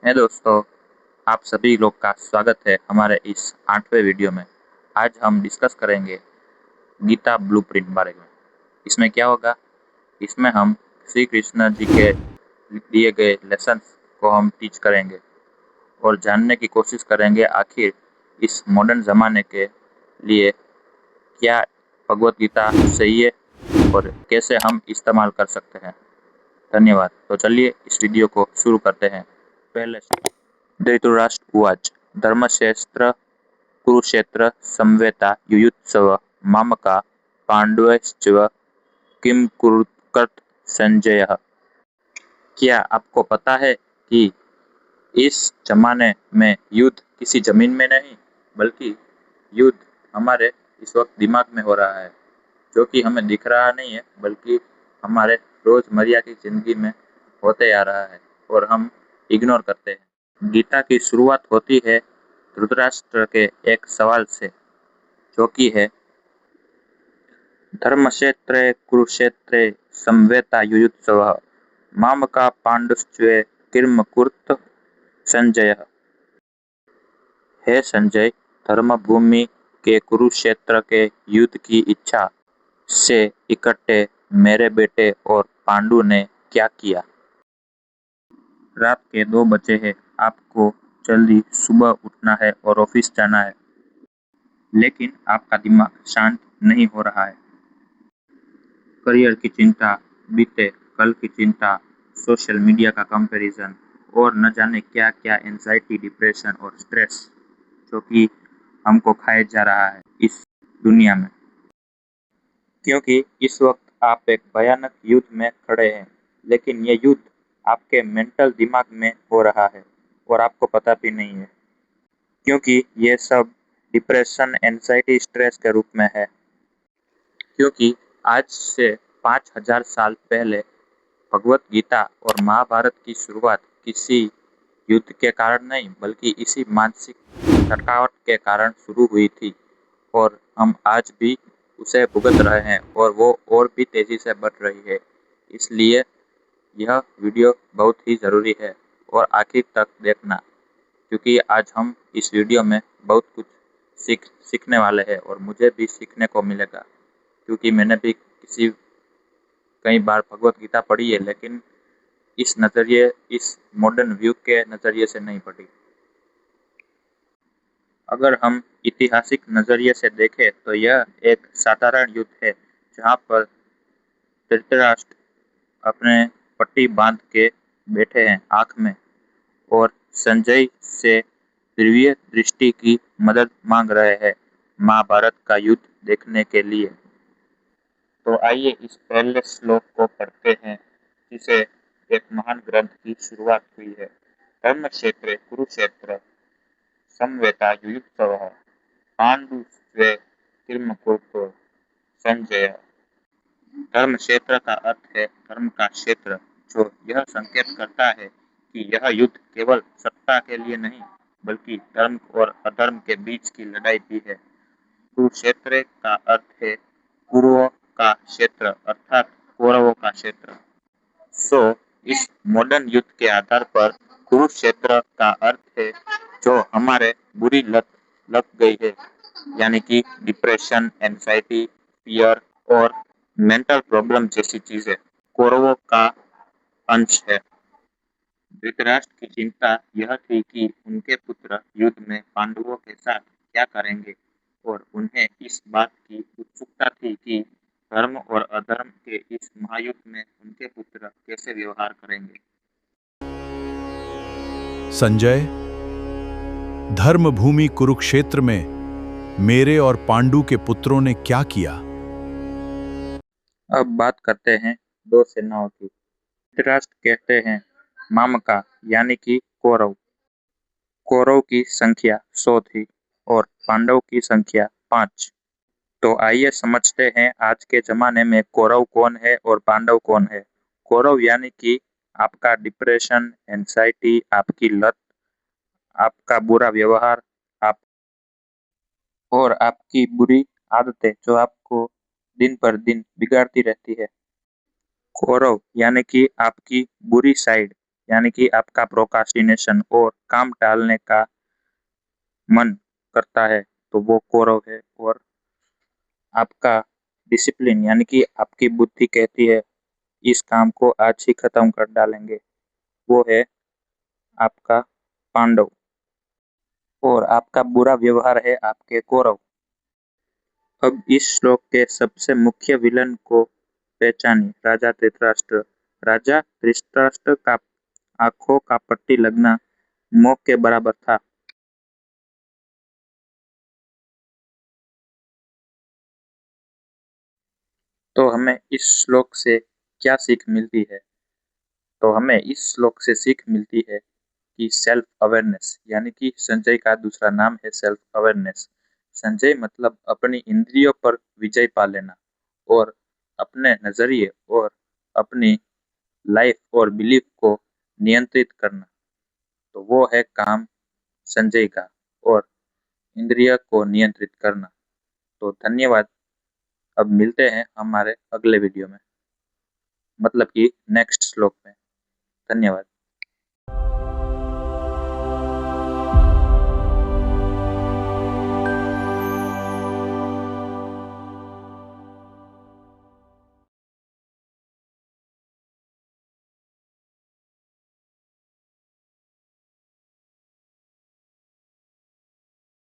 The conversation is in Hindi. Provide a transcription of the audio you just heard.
है दोस्तों, आप सभी लोग का स्वागत है हमारे इस 8वें वीडियो में। आज हम डिस्कस करेंगे गीता ब्लूप्रिंट बारे में। इसमें क्या होगा? इसमें हम श्री कृष्ण जी के दिए गए लेसन्स को हम टीच करेंगे और जानने की कोशिश करेंगे आखिर इस मॉडर्न ज़माने के लिए क्या भगवत गीता सही है और कैसे हम इस्तेमाल कर सकते हैं। धन्यवाद। तो चलिए इस वीडियो को शुरू करते हैं। पहले धृतराष्ट्र उवाच धर्मक्षेत्र कुरुक्षेत्र समवेता युयुत्सव मामका पांडवश्च किम कुरुकृत संजयः। क्या आपको पता है कि इस जमाने में युद्ध किसी जमीन में नहीं बल्कि युद्ध हमारे इस वक्त दिमाग में हो रहा है, जो कि हमें दिख रहा नहीं है बल्कि हमारे रोजमर्रा की जिंदगी में होते आ रहा है और हम इग्नोर करते हैं। गीता की शुरुआत होती है धृतराष्ट्र के एक सवाल से, जो कि है धर्मक्षेत्रे कुरुक्षेत्रे समवेतायुयुत्सवः मामका पांडुश्च किम कुरुत संजयः। हे संजय, धर्मभूमि के कुरुक्षेत्र के युद्ध की इच्छा से इकट्ठे मेरे बेटे और पांडु ने क्या किया? रात के 2 बजे हैं, आपको जल्दी सुबह उठना है और ऑफिस जाना है, लेकिन आपका दिमाग शांत नहीं हो रहा है। करियर की चिंता, बीते कल की चिंता, सोशल मीडिया का कंपैरिजन और न जाने क्या क्या एंजाइटी, डिप्रेशन और स्ट्रेस जो कि हमको खाए जा रहा है इस दुनिया में। क्योंकि इस वक्त आप एक भयानक युद्ध में खड़े हैं, लेकिन ये युद्ध आपके मेंटल दिमाग में हो रहा है और आपको पता भी नहीं है, क्योंकि ये सब डिप्रेशन, एंजाइटी, स्ट्रेस के रूप में है। क्योंकि आज से 5000 साल पहले भगवत गीता और महाभारत की शुरुआत किसी युद्ध के कारण नहीं बल्कि इसी मानसिक थकावट के कारण शुरू हुई थी और हम आज भी उसे भुगत रहे हैं और वो और भी तेजी से बढ़ रही है। इसलिए यह वीडियो बहुत ही ज़रूरी है और आखिर तक देखना, क्योंकि आज हम इस वीडियो में बहुत कुछ सीखने वाले हैं और मुझे भी सीखने को मिलेगा, क्योंकि मैंने भी कई बार भगवत गीता पढ़ी है, लेकिन इस मॉडर्न व्यू के नज़रिए से नहीं पढ़ी। अगर हम ऐतिहासिक नज़रिए से देखें तो यह एक साधारण युद्ध है जहाँ पर धृतराष्ट्र अपने पट्टी बांध के बैठे हैं आँख में और संजय से दिव्य दृष्टि की मदद मांग रहे हैं महाभारत का युद्ध देखने के लिए। तो आइए इस पहले श्लोक को पढ़ते हैं, जिसे एक महान ग्रंथ की शुरुआत हुई है। धर्मक्षेत्रे कुरुक्षेत्र समवेतायुयुत्सवः पांडुस्त्वे किम संजय। धर्म क्षेत्र का अर्थ है धर्म का क्षेत्र, जो यह संकेत करता है कि यह युद्ध केवल सत्ता के लिए नहीं बल्कि धर्म और अधर्म के बीच की लड़ाई भी है। कुरुक्षेत्र का अर्थ है कुरुओं का क्षेत्र अर्थात कौरवों का क्षेत्र। इस मॉडर्न युद्ध के आधार पर कुरुक्षेत्र का अर्थ है जो हमारे बुरी लत लग गई है, यानी कि डिप्रेशन, एंजाइटी, फियर और मेंटल प्रॉब्लम जैसी चीजें कौरवों का अंश है। धृतराष्ट्र की चिंता यह थी कि उनके पुत्र युद्ध में पांडवों के साथ क्या करेंगे और उन्हें इस बात की उत्सुकता थी कि धर्म और अधर्म के इस महायुद्ध में उनके पुत्र कैसे व्यवहार करेंगे। संजय, धर्म भूमि कुरुक्षेत्र में मेरे और पांडु के पुत्रों ने क्या किया? अब बात करते हैं 2 सेनाओं की। धृतराष्ट्र कहते हैं मामका यानी कि कौरव। कौरव की संख्या 100 थी और पांडव की संख्या 5। तो आइए समझते हैं आज के जमाने में कौरव कौन है और पांडव कौन है। कौरव यानी कि आपका डिप्रेशन, एंजाइटी, आपकी लत, आपका बुरा व्यवहार, आप और आपकी बुरी आदतें जो आपको दिन पर दिन बिगाड़ती रहती है। कौरव यानी कि आपकी बुरी साइड, यानी कि आपका प्रोक्रास्टिनेशन और काम टालने का मन करता है तो वो कौरव है। और आपका डिसिप्लिन यानी कि आपकी बुद्धि कहती है इस काम को आज ही खत्म कर डालेंगे, वो है आपका पांडव। और आपका बुरा व्यवहार है आपके कौरव। अब इस श्लोक के सबसे मुख्य विलन को पहचानिए, राजा धृतराष्ट्र। राजा धृतराष्ट्र का आंखों का पट्टी लगना मौत के बराबर था। तो हमें इस श्लोक से क्या सीख मिलती है? तो हमें इस श्लोक से सीख मिलती है कि सेल्फ अवेयरनेस, यानी कि संजय का दूसरा नाम है सेल्फ अवेयरनेस। संजय मतलब अपनी इंद्रियों पर विजय पा लेना और अपने नजरिए और अपनी लाइफ और बिलीफ को नियंत्रित करना। तो वो है काम संजय का, और इंद्रिय को नियंत्रित करना। तो धन्यवाद। अब मिलते हैं हमारे अगले वीडियो में, मतलब कि नेक्स्ट श्लोक में। धन्यवाद।